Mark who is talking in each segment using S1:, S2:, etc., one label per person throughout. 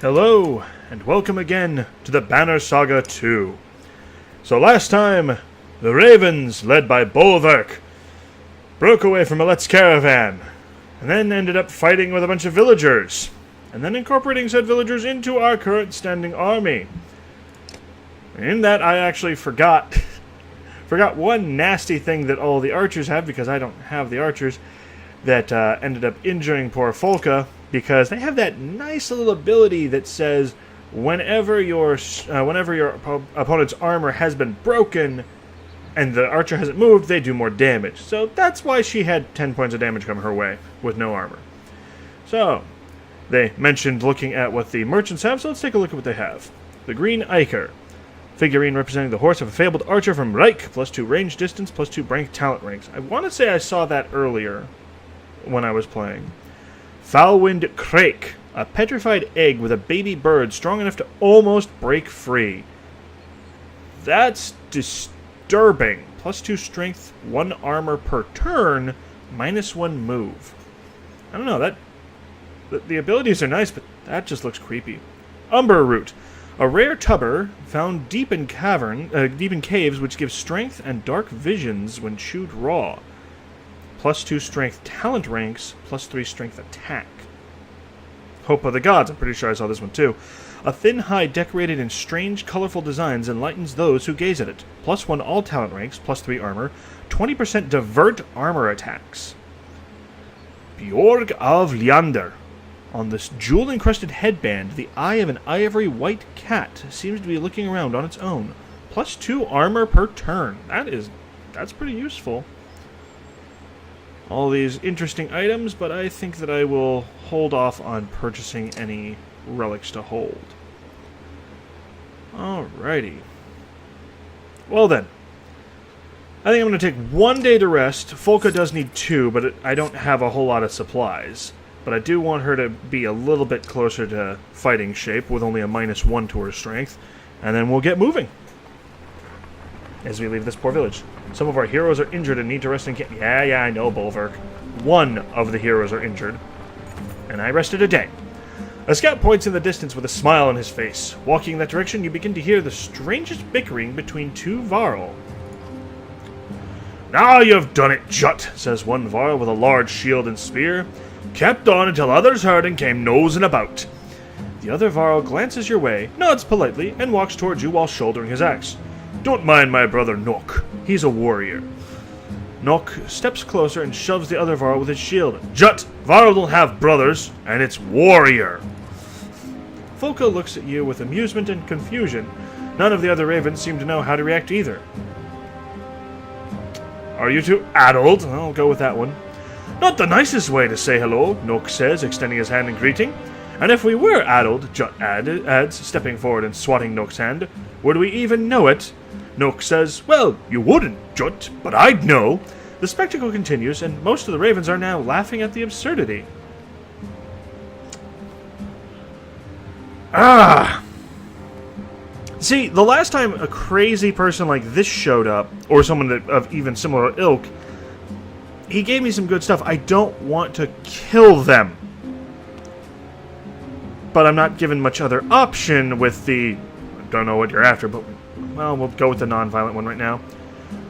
S1: Hello, and welcome again to the Banner Saga 2. So last time, the Ravens, led by Bolverk, broke away from Alet's caravan, and then ended up fighting with a bunch of villagers, and then incorporating said villagers into our current standing army. In that, I actually forgot one nasty thing that all the archers have, because I don't have the archers, that ended up injuring poor Folka, because they have that nice little ability that says whenever your opponent's armor has been broken and the archer hasn't moved, they do more damage. So that's why she had 10 points of damage come her way with no armor. So they mentioned looking at what the merchants have, so let's take a look at what they have. The Green Iker. Figurine representing the horse of a fabled archer from Reich, +2 range distance, +2 rank talent ranks. I want to say I saw that earlier when I was playing. Foulwind Crake, a petrified egg with a baby bird strong enough to almost break free. That's disturbing. +2 strength, 1 armor per turn, -1 move. I don't know, the abilities are nice, but that just looks creepy. Umber Root, a rare tubber found deep in caves, which gives strength and dark visions when chewed raw. +2 strength talent ranks, +3 strength attack. Hope of the Gods, I'm pretty sure I saw this one too. A thin hide decorated in strange, colorful designs enlightens those who gaze at it. +1 all talent ranks, +3 armor, 20% divert armor attacks. Bjorg of Leander. On this jewel-encrusted headband, the eye of an ivory white cat seems to be looking around on its own. +2 armor per turn. That's pretty useful. All these interesting items, but I think that I will hold off on purchasing any relics to hold. Alrighty. Well then. I think I'm going to take 1 day to rest. Folka does need 2, but I don't have a whole lot of supplies. But I do want her to be a little bit closer to fighting shape, with only a -1 to her strength. And then we'll get moving as we leave this poor village. Some of our heroes are injured and need to rest in camp. Yeah, I know, Bolverk. 1 of the heroes are injured. And I rested a day. A scout points in the distance with a smile on his face. Walking in that direction, you begin to hear the strangest bickering between 2 Varl. "Now you've done it, Jut," says one Varl with a large shield and spear. "Kept on until others heard and came nosing about." The other Varl glances your way, nods politely, and walks towards you while shouldering his axe. "Don't mind my brother Nock. He's a warrior." Nock steps closer and shoves the other Varl with his shield. "Jut, Varl don't have brothers, and it's warrior." Folka looks at you with amusement and confusion. None of the other ravens seem to know how to react either. "Are you two addled?" I'll go with that one. "Not the nicest way to say hello," Nock says, extending his hand in greeting. "And if we were addled," Jut adds, stepping forward and swatting Nock's hand, "would we even know it?" Nock says, "Well, you wouldn't, Jut, but I'd know." The spectacle continues, and most of the ravens are now laughing at the absurdity. See, the last time a crazy person like this showed up, or someone of even similar ilk, he gave me some good stuff. I don't want to kill them. But I'm not given much other option with the... I don't know what you're after, but... well, we'll go with the non-violent one right now.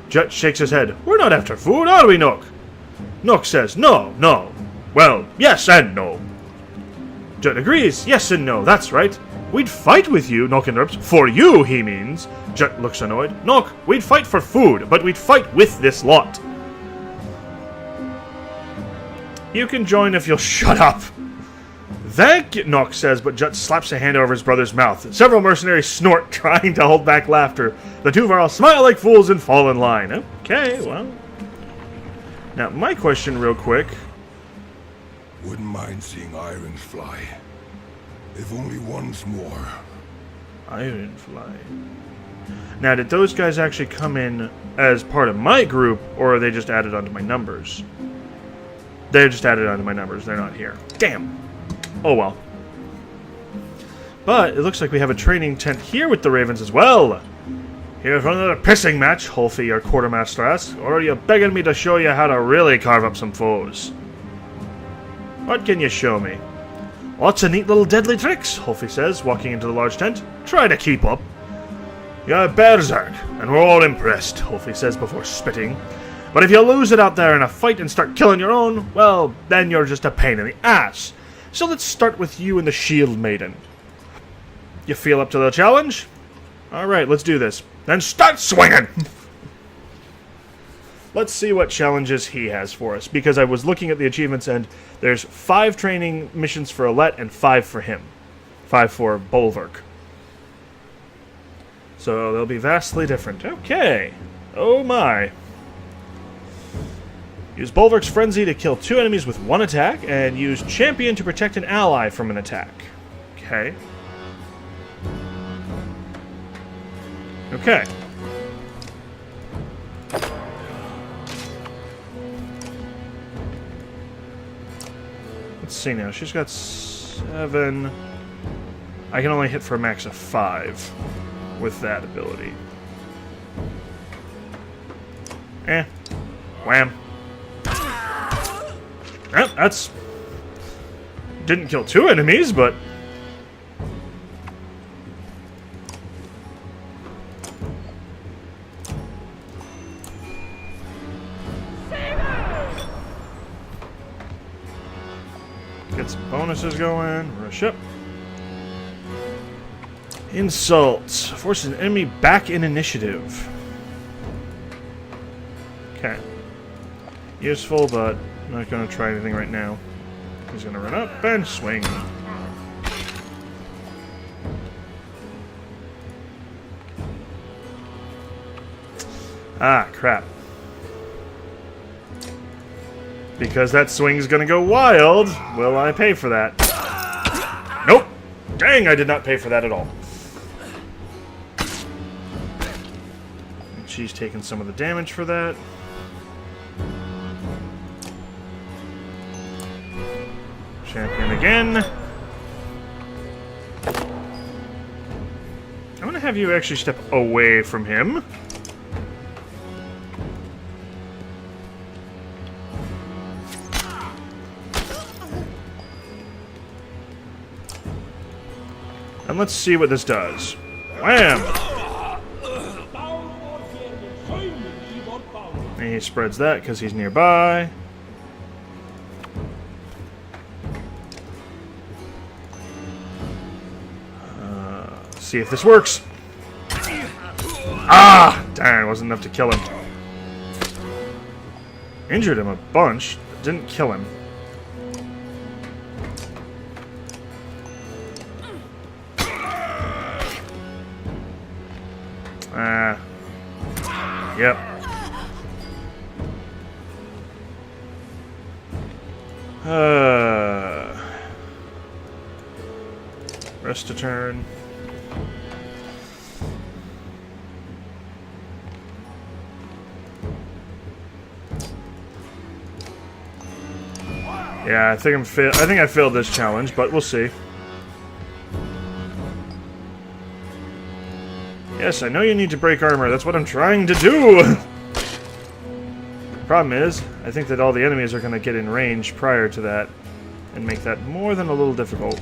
S1: Jut shakes his head. "We're not after food, are we, Nock?" Nock says, No. Well, yes and no." Jut agrees. "Yes and no, that's right. We'd fight with you," Nock interrupts. "For you, he means." Jut looks annoyed. "Nock, we'd fight for food, but we'd fight with this lot." "You can join if you'll shut up." "Thank you," Nock says, but Jut slaps a hand over his brother's mouth. Several mercenaries snort, trying to hold back laughter. The 2 Varl smile like fools and fall in line. Okay, well. Now, my question real quick.
S2: Wouldn't mind seeing irons fly. If only once more.
S1: Ironfly. Now, did those guys actually come in as part of my group, or are they just added onto my numbers? They're just added onto my numbers. They're not here. Damn. Oh well. But it looks like we have a training tent here with the ravens as well. "Here for another pissing match," Hulfie, our quartermaster, asks, "or are you begging me to show you how to really carve up some foes?" "What can you show me?" Lots of neat little deadly tricks, Hulfie says, walking into the large tent. Try to keep up. You're a berserk, and we're all impressed, Hulfie says before spitting. But if you lose it out there in a fight and start killing your own, well, then you're just a pain in the ass. So let's start with you and the Shield Maiden. You feel up to the challenge? Alright, let's do this. Then start swinging! Let's see what challenges he has for us, because I was looking at the achievements and there's 5 training missions for Alette and 5 for him. 5 for Bolverk. So they'll be vastly different. Okay. Oh my. Use Bolverk's Frenzy to kill 2 enemies with 1 attack, and use Champion to protect an ally from an attack. Okay. Okay. Let's see now. She's got 7. I can only hit for a max of 5 with that ability. Wham. That's... Didn't kill 2 enemies, but... Get some bonuses going. Rush up. Insult. Force an enemy back in initiative. Okay. Useful, but I'm not going to try anything right now. He's going to run up and swing. Ah, crap. Because that swing's going to go wild, will I pay for that? Nope! Dang, I did not pay for that at all. She's taking some of the damage for that. Champion again. I'm going to have you actually step away from him. And let's see what this does. Wham! And he spreads that because he's nearby. See if this works. Ah! Darn, it wasn't enough to kill him. Injured him a bunch, but didn't kill him. Yep. Rest a turn. Yeah, I think I failed this challenge, but we'll see. Yes, I know you need to break armor. That's what I'm trying to do! Problem is, I think that all the enemies are going to get in range prior to that, and make that more than a little difficult.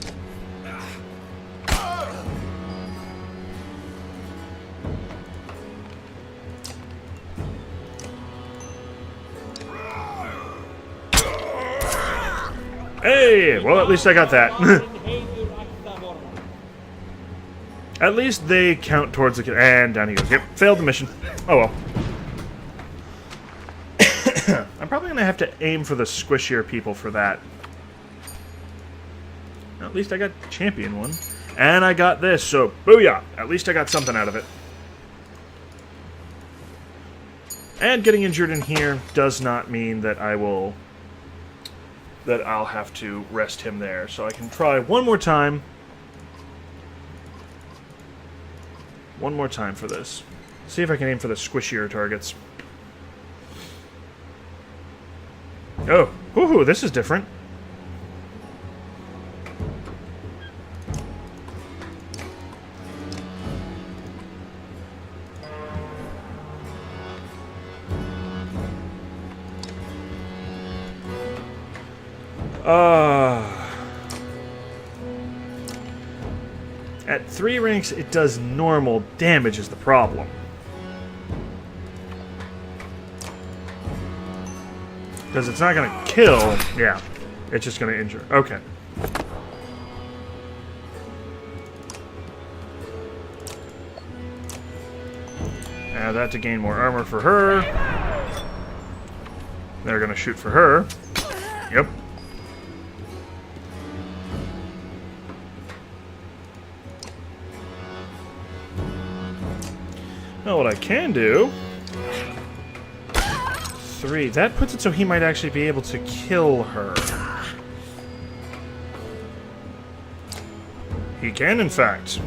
S1: Hey! Well, at least I got that. At least they count towards the... And down he goes. Yep, failed the mission. Oh well. I'm probably going to have to aim for the squishier people for that. At least I got champion one. And I got this, so booyah! At least I got something out of it. And getting injured in here does not mean that I'll have to rest him there. So I can try one more time. One more time for this. See if I can aim for the squishier targets. Oh, woohoo, this is different. At 3 ranks, it does normal damage is the problem. Because it's not going to kill. Yeah, it's just going to injure. Okay. Add that to gain more armor for her. They're going to shoot for her. Yep. Now what I can do... 3. That puts it so he might actually be able to kill her. He can, in fact.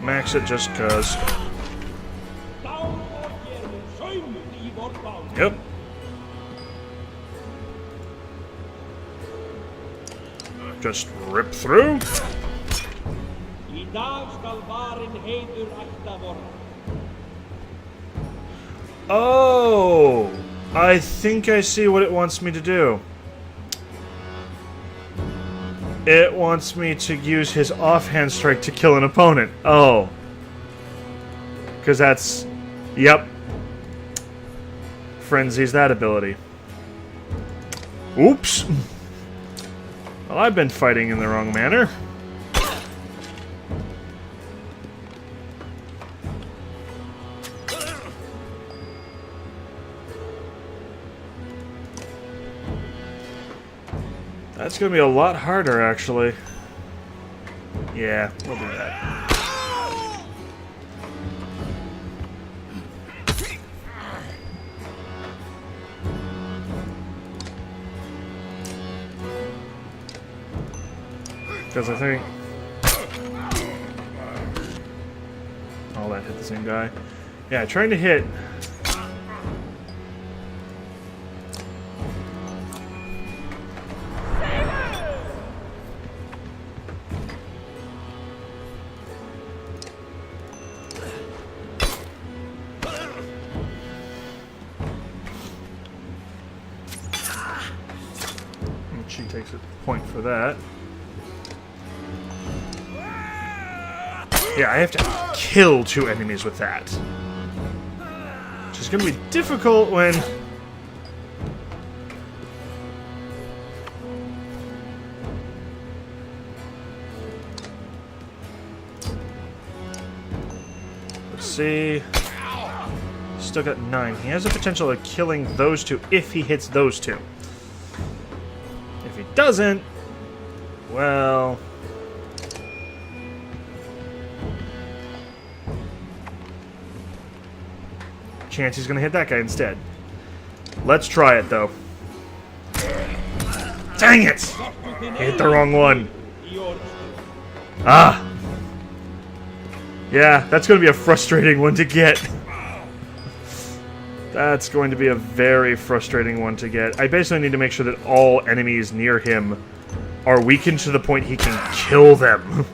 S1: Max it just cause. Yep. Just rip through. Oh! I think I see what it wants me to do. It wants me to use his offhand strike to kill an opponent. Oh. Because that's... Yep. Frenzy's that ability. Oops. Well, I've been fighting in the wrong manner. That's going to be a lot harder, actually. Yeah, we'll do that. Because I think... all that hit the same guy. Yeah, trying to hit... She takes a point for that. Yeah, I have to kill 2 enemies with that. Which is going to be difficult when... Let's see... Still got 9. He has the potential of killing those 2 if he hits those 2. If he doesn't, well... chance he's gonna hit that guy instead. Let's try it, though. Dang it! Hit the wrong one. Ah! Yeah, that's gonna be a frustrating one to get. That's going to be a very frustrating one to get. I basically need to make sure that all enemies near him are weakened to the point he can kill them.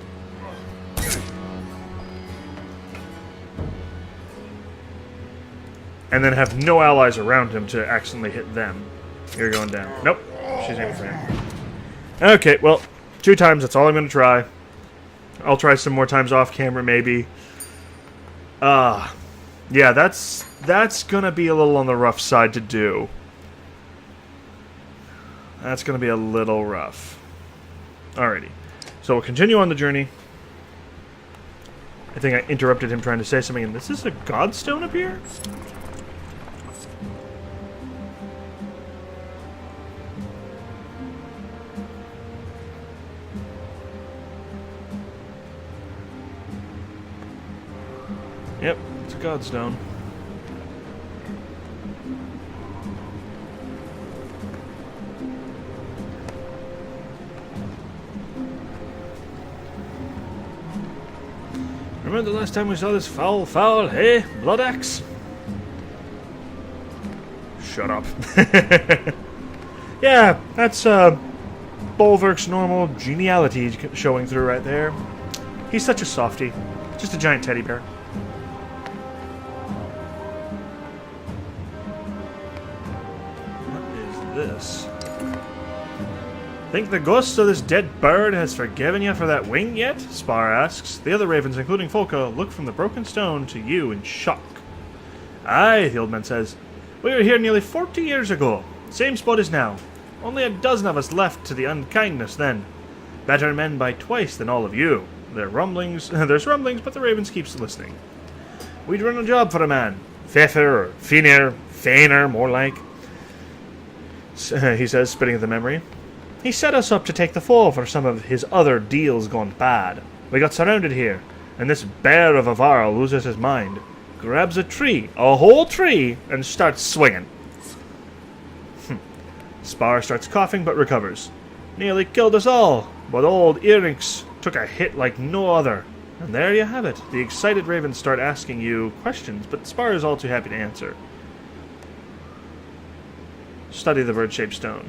S1: And then have no allies around him to accidentally hit them. You're going down. Nope. She's aiming for him. Okay, well, 2 times, that's all I'm going to try. I'll try some more times off camera, maybe. Yeah, that's gonna be a little on the rough side to do. That's gonna be a little rough. Alrighty. So we'll continue on the journey. I think I interrupted him trying to say something, and this is a godstone up here? Yep, it's a godstone. Remember the last time we saw this foul, hey, blood axe? Shut up. Yeah, that's Bolverk's normal geniality showing through right there. He's such a softie. Just a giant teddy bear. What is this? Think the ghost of this dead bird has forgiven you for that wing yet? Spar asks. The other ravens, including Folka, look from the broken stone to you in shock. Aye, the old man says. We were here nearly 40 years ago. Same spot as now. Only a dozen of us left to the unkindness then. Better men by twice than all of you. There's rumblings, but the ravens keeps listening. We'd run a job for a man. Fefer or Feiner, more like. He says, spitting at the memory. He set us up to take the fall for some of his other deals gone bad. We got surrounded here, and this bear of a Varl loses his mind. Grabs a whole tree, and starts swinging. Spar starts coughing but recovers. Nearly killed us all, but old Earrinks took a hit like no other. And there you have it. The excited ravens start asking you questions, but Spar is all too happy to answer. Study the bird-shaped stone.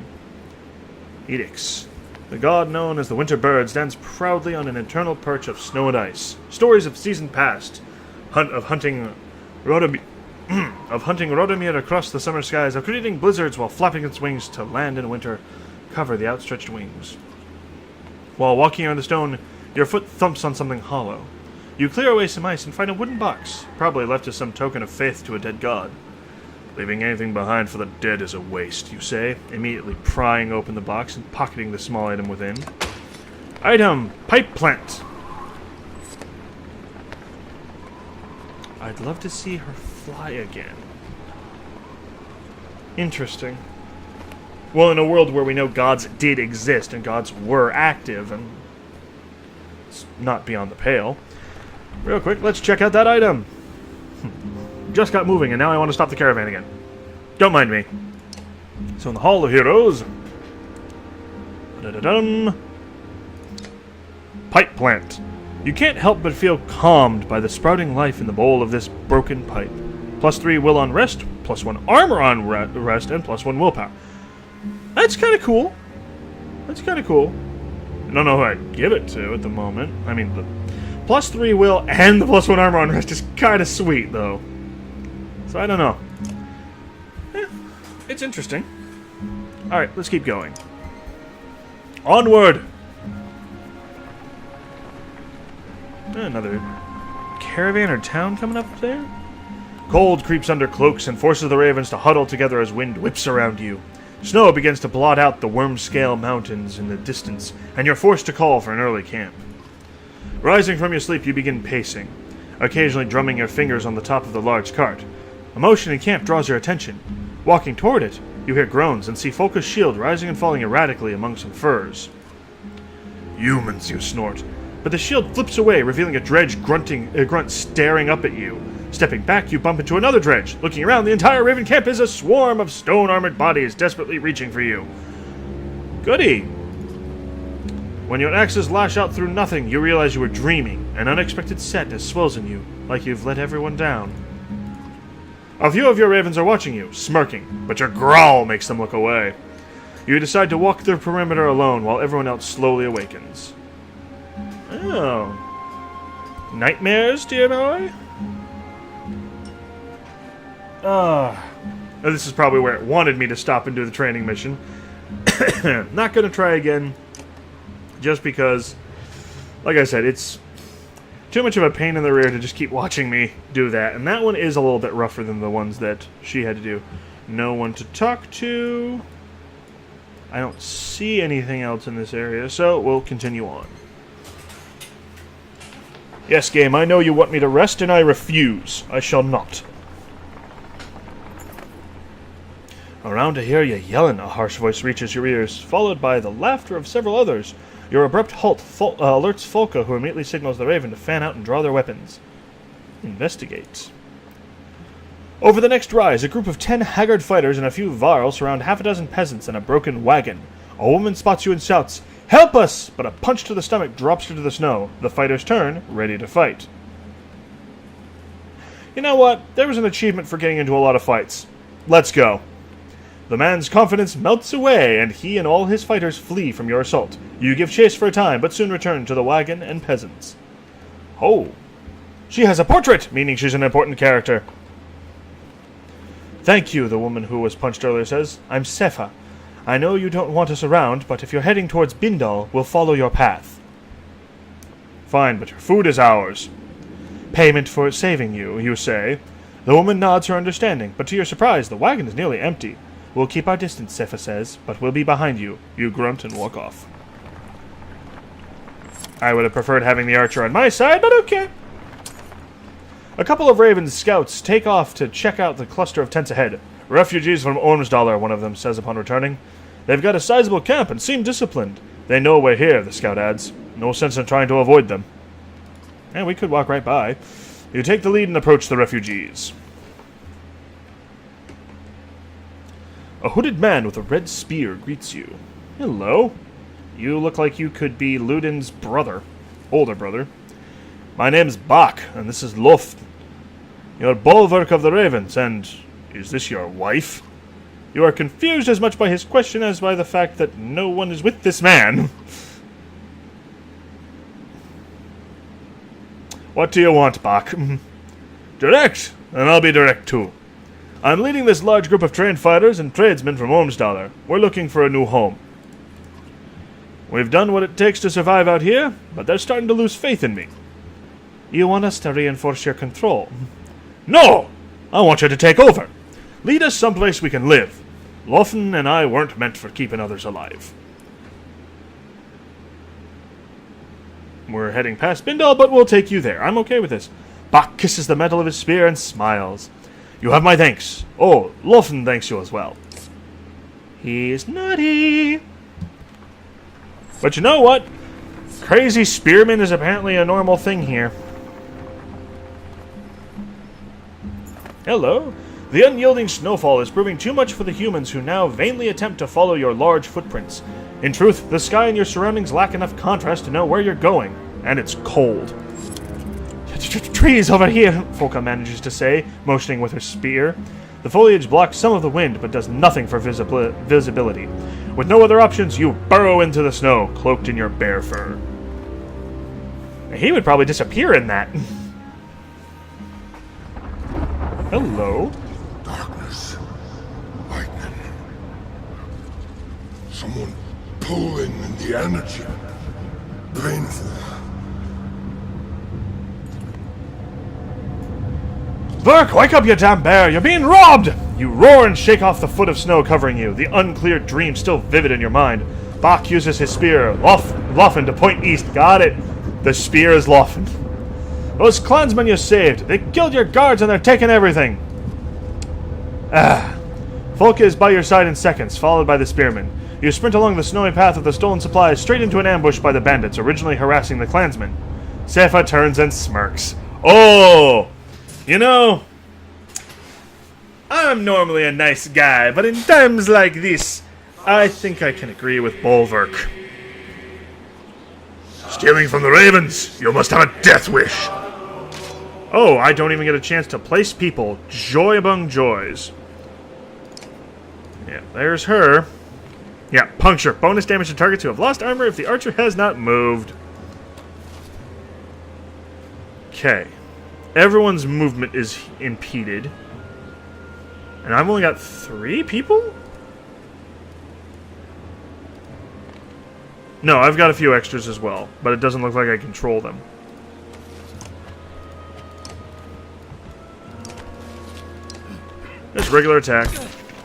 S1: Edicts. The god known as the Winter Bird stands proudly on an eternal perch of snow and ice. Stories of season past, of hunting Rodomir across the summer skies, of creating blizzards while flapping its wings to land in winter, cover the outstretched wings. While walking around the stone, your foot thumps on something hollow. You clear away some ice and find a wooden box, probably left as some token of faith to a dead god. Leaving anything behind for the dead is a waste, you say, immediately prying open the box and pocketing the small item within. Item, pipe plant. I'd love to see her fly again. Interesting. Well, in a world where we know gods did exist and gods were active, and it's not beyond the pale. Real quick, let's check out that item. Just got moving, and now I want to stop the caravan again. Don't mind me. So in the Hall of Heroes... Pipe plant. You can't help but feel calmed by the sprouting life in the bowl of this broken pipe. +3 will on rest, +1 armor on rest, and +1 willpower. That's kind of cool. That's kind of cool. I don't know who I'd give it to at the moment. I mean, the +3 will and the +1 armor on rest is kind of sweet, though. So I don't know. It's interesting. Alright, let's keep going. Onward! Another caravan or town coming up there? Cold creeps under cloaks and forces the ravens to huddle together as wind whips around you. Snow begins to blot out the worm-scale mountains in the distance, and you're forced to call for an early camp. Rising from your sleep, you begin pacing, occasionally drumming your fingers on the top of the large cart. A motion in camp draws your attention. Walking toward it, you hear groans and see Folka's shield rising and falling erratically among some furs. Humans, you snort, but the shield flips away, revealing a dredge grunt staring up at you. Stepping back, you bump into another dredge. Looking around, the entire raven camp is a swarm of stone-armored bodies desperately reaching for you. Goody! When your axes lash out through nothing, you realize you were dreaming. An unexpected sadness swells in you, like you've let everyone down. A few of your ravens are watching you, smirking, but your growl makes them look away. You decide to walk the perimeter alone while everyone else slowly awakens. Oh. Nightmares, dear boy? This is probably where it wanted me to stop and do the training mission. Not gonna try again, just because, like I said, it's too much of a pain in the rear to just keep watching me do that. And that one is a little bit rougher than the ones that she had to do. No one to talk to. I don't see anything else in this area, so we'll continue on. Yes, game, I know you want me to rest, and I refuse. I shall not. Around to hear you yelling, a harsh voice reaches your ears, followed by the laughter of several others. Your abrupt halt alerts Folka, who immediately signals the raven to fan out and draw their weapons. Investigate. Over the next rise, a group of 10 haggard fighters and a few Varl surround half a dozen peasants and a broken wagon. A woman spots you and shouts, "Help us!" But a punch to the stomach drops her to the snow. The fighters turn, ready to fight. You know what? There was an achievement for getting into a lot of fights. Let's go. The man's confidence melts away, and he and all his fighters flee from your assault. You give chase for a time, but soon return to the wagon and peasants. Oh. She has a portrait, meaning she's an important character. Thank you, the woman who was punched earlier says. I'm Sefa. I know you don't want us around, but if you're heading towards Bindal, we'll follow your path. Fine, but your food is ours. Payment for saving you, you say? The woman nods her understanding, but to your surprise, the wagon is nearly empty. We'll keep our distance, Sefa says, but we'll be behind you. You grunt and walk off. I would have preferred having the archer on my side, but okay. A couple of Raven's scouts take off to check out the cluster of tents ahead. Refugees from Ormsdalr, one of them says upon returning. They've got a sizable camp and seem disciplined. They know we're here, the scout adds. No sense in trying to avoid them. And we could walk right by. You take the lead and approach the refugees. A hooded man with a red spear greets you. Hello. You look like you could be Ludin's brother. Older brother. My name's Bach, and this is Luft. You're Bolverk of the Ravens, and is this your wife? You are confused as much by his question as by the fact that no one is with this man. What do you want, Bach? Direct, and I'll be direct too. I'm leading this large group of trained fighters and tradesmen from Ormsdalr. We're looking for a new home. We've done what it takes to survive out here, but they're starting to lose faith in me. You want us to reinforce your control? No! I want you to take over. Lead us someplace we can live. Lofen and I weren't meant for keeping others alive. We're heading past Bindal, but we'll take you there. I'm okay with this. Bach kisses the metal of his spear and smiles. You have my thanks. Oh, Lofen thanks you as well. He's nutty. But you know what? Crazy spearman is apparently a normal thing here. Hello. The unyielding snowfall is proving too much for the humans who now vainly attempt to follow your large footprints. In truth, the sky and your surroundings lack enough contrast to know where you're going, and it's cold. Trees over here, Folka manages to say, motioning with her spear. The foliage blocks some of the wind, but does nothing for visibility. With no other options, you burrow into the snow, cloaked in your bear fur. He would probably disappear in that. Hello?
S2: Darkness. Lightning. Someone pulling in the energy. Painful.
S1: Varl, wake up, you damn bear! You're being robbed! You roar and shake off the foot of snow covering you, the uncleared dream still vivid in your mind. Bach uses his spear, Lofen, to point east. Got it. The spear is Lofen. Those clansmen you saved, they killed your guards and they're taking everything. Folka is by your side in seconds, followed by the spearmen. You sprint along the snowy path of the stolen supplies straight into an ambush by the bandits originally harassing the clansmen. Sefa turns and smirks. Oh! You know, I'm normally a nice guy, but in times like this, I think I can agree with Bolverk.
S2: Stealing from the Ravens, you must have a death wish.
S1: Oh, I don't even get a chance to place people. Joy among joys. Yeah, there's her. Yeah, puncture. Bonus damage to targets who have lost armor if the archer has not moved. Okay. Everyone's movement is impeded. And I've only got 3 people? No, I've got a few extras as well, but it doesn't look like I control them. Just regular attack.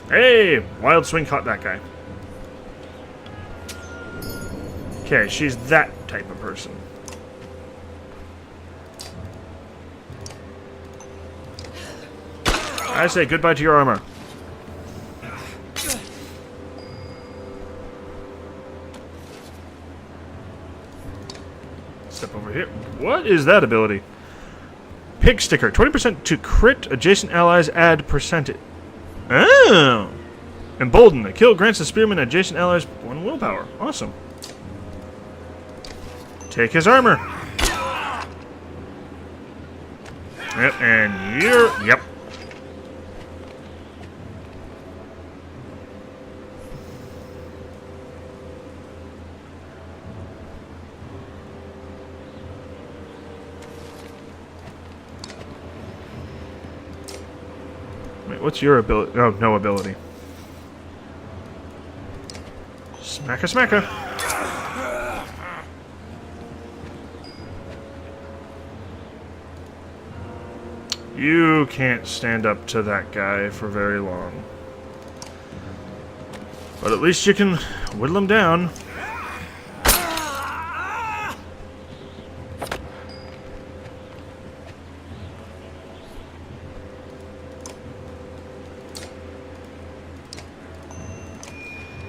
S1: Hey! Wild swing caught that guy. Okay, she's that type of person. I say goodbye to your armor. Step over here. What is that ability? Pig sticker. 20% to crit adjacent allies add percentage. Oh! Embolden. A kill grants the spearman adjacent allies 1 willpower. Awesome. Take his armor. Yep, and you're... Yep. Wait, what's your ability? Oh, no ability. Smacka, smacka. You can't stand up to that guy for very long. But at least you can whittle him down.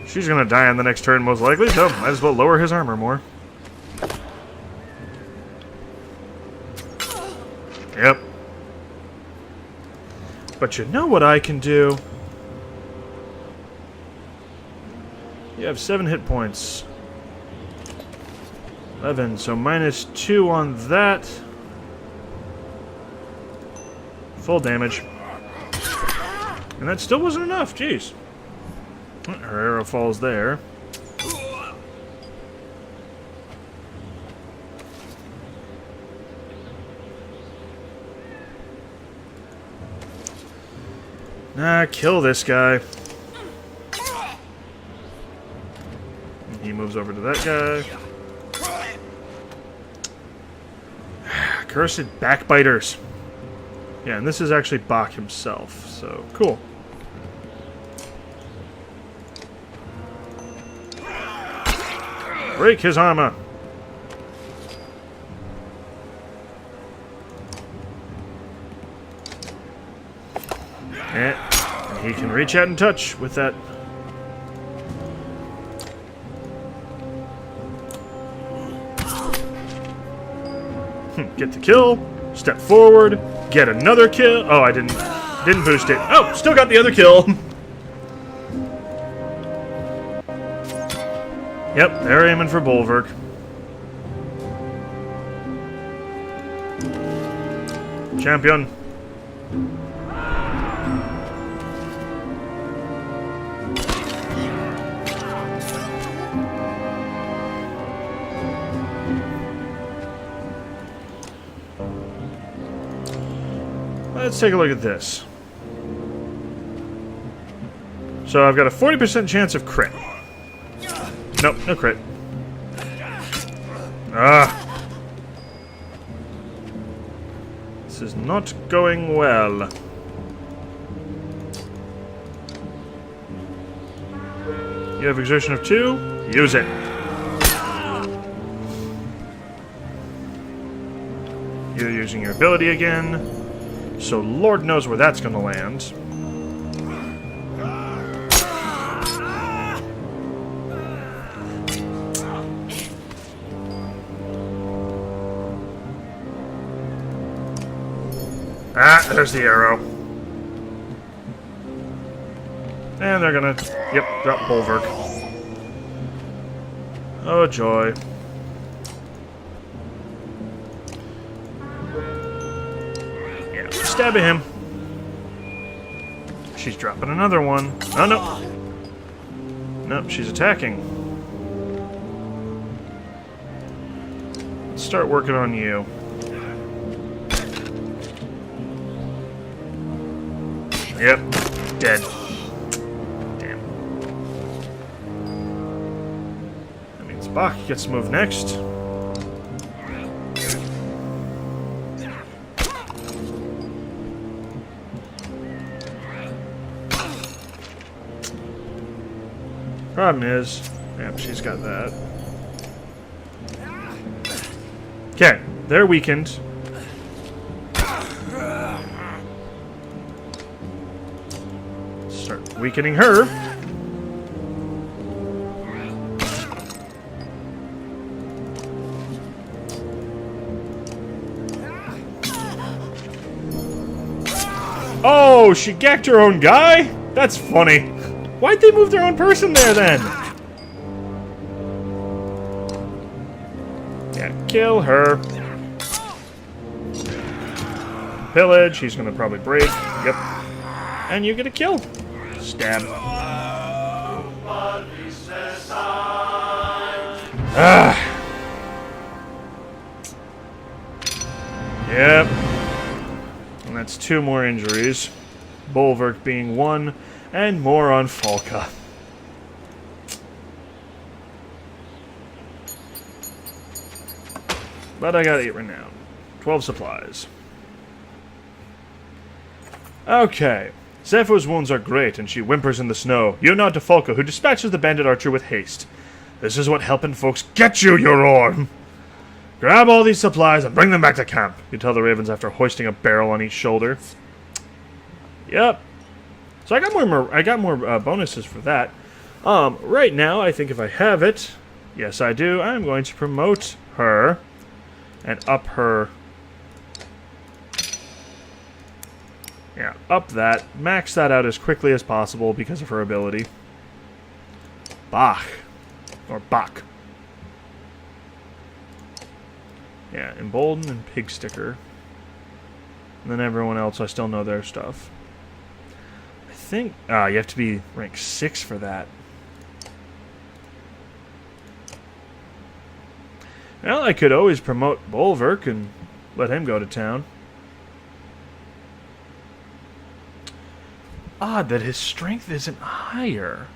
S1: She's gonna die on the next turn, most likely, so might as well lower his armor more. Yep. But you know what I can do? You have 7 hit points. 11, so -2 on that. Full damage. And that still wasn't enough, jeez. Her arrow falls there. Nah, kill this guy. He moves over to that guy. Cursed backbiters. Yeah, and this is actually Bach himself, so cool. Break his armor. And he can reach out and touch with that. Get the kill. Step forward. Get another kill. Oh, I didn't boost it. Oh, still got the other kill. Yep, they're aiming for Bolverk. Champion. Let's take a look at this. So I've got a 40% chance of crit. Nope, no crit. Ah. This is not going well. You have exertion of 2. Use it. You're using your ability again. So Lord knows where that's going to land. Ah, there's the arrow. And they're gonna, yep, drop Bolverk. Oh, joy. Yeah, stabbing him. She's dropping another one. Oh, no. Nope, she's attacking. Let's start working on you. Yep, dead. Damn. That means Bach gets to move next. Problem is, yep, she's got that. Okay, they're weakened. Start weakening her. Oh, she gacked her own guy? That's funny. Why'd they move their own person there then? Yeah, kill her. Pillage, he's gonna probably break. Yep. And you get a kill. Stab. Ah. Yep. And that's 2 more injuries. Bolverk being 1, and more on Falca. But I got 8 renown. 12 supplies. Okay. Zepho's wounds are great, and she whimpers in the snow. You nod to Falco, who dispatches the bandit archer with haste. This is what helping folks get you, you roar! Grab all these supplies and bring them back to camp, you tell the ravens after hoisting a barrel on each shoulder. Yep. So I got more bonuses for that. Right now, I think if I have it, yes I do, I'm going to promote her and up her. Yeah, up that. Max that out as quickly as possible because of her ability. Bach. Or Bach. Yeah, Embolden and Pig Sticker. And then everyone else, I still know their stuff. I think... you have to be rank 6 for that. Well, I could always promote Bolverk and let him go to town. Odd that his strength isn't higher.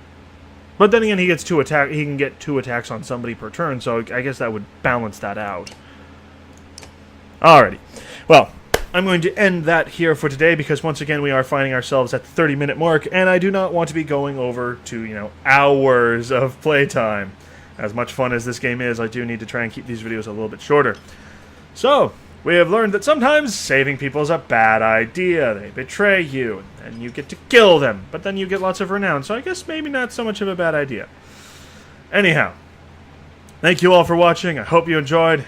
S1: But then again, he gets 2 attack. He can get 2 attacks on somebody per turn, so I guess that would balance that out. Alrighty. Well, I'm going to end that here for today because once again we are finding ourselves at the 30-minute mark, and I do not want to be going over to, hours of playtime. As much fun as this game is, I do need to try and keep these videos a little bit shorter. So, we have learned that sometimes saving people is a bad idea. They betray you, and you get to kill them, but then you get lots of renown, so I guess maybe not so much of a bad idea. Anyhow, thank you all for watching. I hope you enjoyed.